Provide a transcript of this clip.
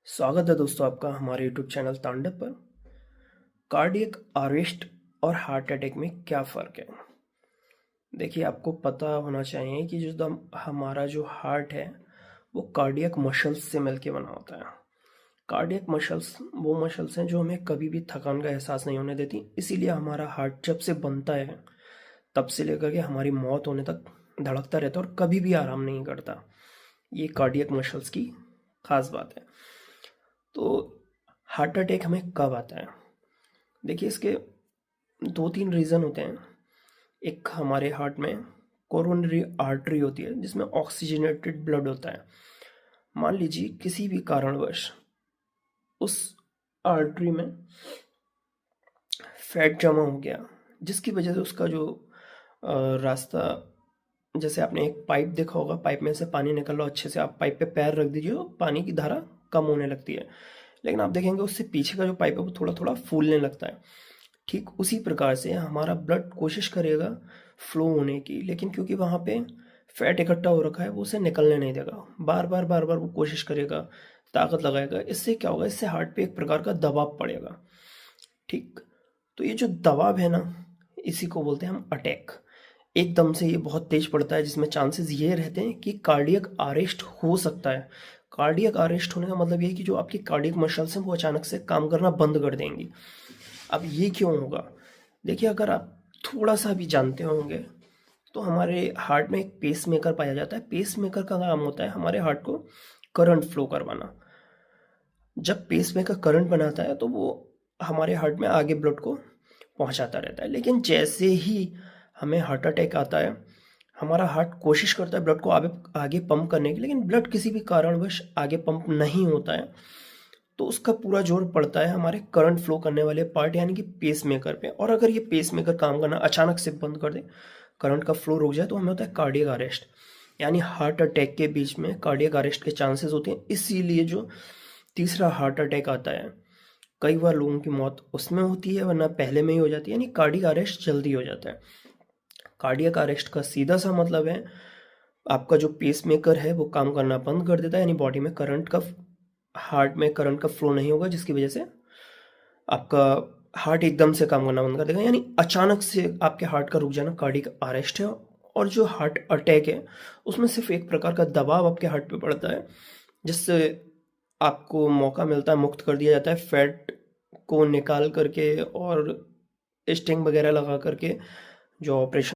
स्वागत है दोस्तों आपका हमारे YouTube चैनल तांडव पर। कार्डियक अरेस्ट और हार्ट अटैक में क्या फ़र्क है? देखिए, आपको पता होना चाहिए कि जो हमारा जो हार्ट है वो कार्डियक मसल्स से मिलके बना होता है। कार्डियक मसल्स वो मसल्स हैं जो हमें कभी भी थकान का एहसास नहीं होने देती। इसीलिए हमारा हार्ट जब से बनता है तब से लेकर के हमारी मौत होने तक धड़कता रहता है और कभी भी आराम नहीं करता। ये कार्डियक मसल्स की खास बात है। तो हार्ट अटैक हमें कब आता है? देखिए, इसके दो तीन रीज़न होते हैं। एक, हमारे हार्ट में कोरोनरी आर्टरी होती है जिसमें ऑक्सीजनेटेड ब्लड होता है। मान लीजिए किसी भी कारणवश उस आर्टरी में फैट जमा हो गया, जिसकी वजह से उसका जो रास्ता, जैसे आपने एक पाइप देखा होगा, पाइप में से पानी निकल रहा हो, अच्छे से आप पाइप पे पैर रख दीजिए तो पानी की धारा कम होने लगती है। लेकिन आप देखेंगे उससे पीछे का जो पाइप है वो थोड़ा थोड़ा फूलने लगता है। ठीक उसी प्रकार से हमारा ब्लड कोशिश करेगा फ्लो होने की, लेकिन क्योंकि वहाँ पे फैट इकट्ठा हो रखा है वो उसे निकलने नहीं देगा। बार बार वो कोशिश करेगा, ताकत लगाएगा। इससे क्या होगा? इससे हार्ट पे एक प्रकार का दबाव पड़ेगा। ठीक, तो ये जो दबाव है ना, इसी को बोलते हैं हम अटैक। एकदम से ये बहुत तेज पड़ता है जिसमें चांसेस ये रहते हैं कि कार्डियक अरेस्ट हो सकता है। कार्डियक अरेस्ट होने का मतलब ये है कि जो आपकी कार्डियक मसल्स हैं वो अचानक से काम करना बंद कर देंगी। अब ये क्यों होगा? देखिए, अगर आप थोड़ा सा भी जानते होंगे तो हमारे हार्ट में एक पेस मेकर पाया जाता है। पेस मेकर का काम होता है हमारे हार्ट को करंट फ्लो करवाना। जब पेस मेकर करंट बनाता है तो वो हमारे हार्ट में आगे ब्लड को पहुंचाता रहता है। लेकिन जैसे ही हमें हार्ट अटैक आता है, हमारा हार्ट कोशिश करता है ब्लड को आगे आगे पंप करने की, लेकिन ब्लड किसी भी कारणवश आगे पंप नहीं होता है। तो उसका पूरा जोर पड़ता है हमारे करंट फ्लो करने वाले पार्ट यानी कि पेस मेकर पे। और अगर ये पेस मेकर काम करना अचानक से बंद कर दे, करंट का फ्लो रुक जाए, तो हमें होता है कार्डियक अरेस्ट। यानी हार्ट अटैक के बीच में कार्डियक अरेस्ट के चांसेस होते हैं। इसीलिए जो तीसरा हार्ट अटैक आता है, कई बार लोगों की मौत उसमें होती है, वरना पहले में ही हो जाती है। यानी कार्डियक अरेस्ट जल्दी हो जाता है। कार्डियक अरेस्ट का सीधा सा मतलब है आपका जो पेसमेकर है वो काम करना बंद कर देता है, यानी बॉडी में करंट का, हार्ट में करंट का फ्लो नहीं होगा, जिसकी वजह से आपका हार्ट एकदम से काम करना बंद कर देगा। यानी अचानक से आपके हार्ट का रुक जाना कार्डियक अरेस्ट है। और जो हार्ट अटैक है उसमें सिर्फ एक प्रकार का दबाव आपके हार्ट पे पड़ता है, जिससे आपको मौका मिलता है, मुक्त कर दिया जाता है फैट को निकाल करके और स्टिंग वगैरह लगा करके जो ऑपरेशन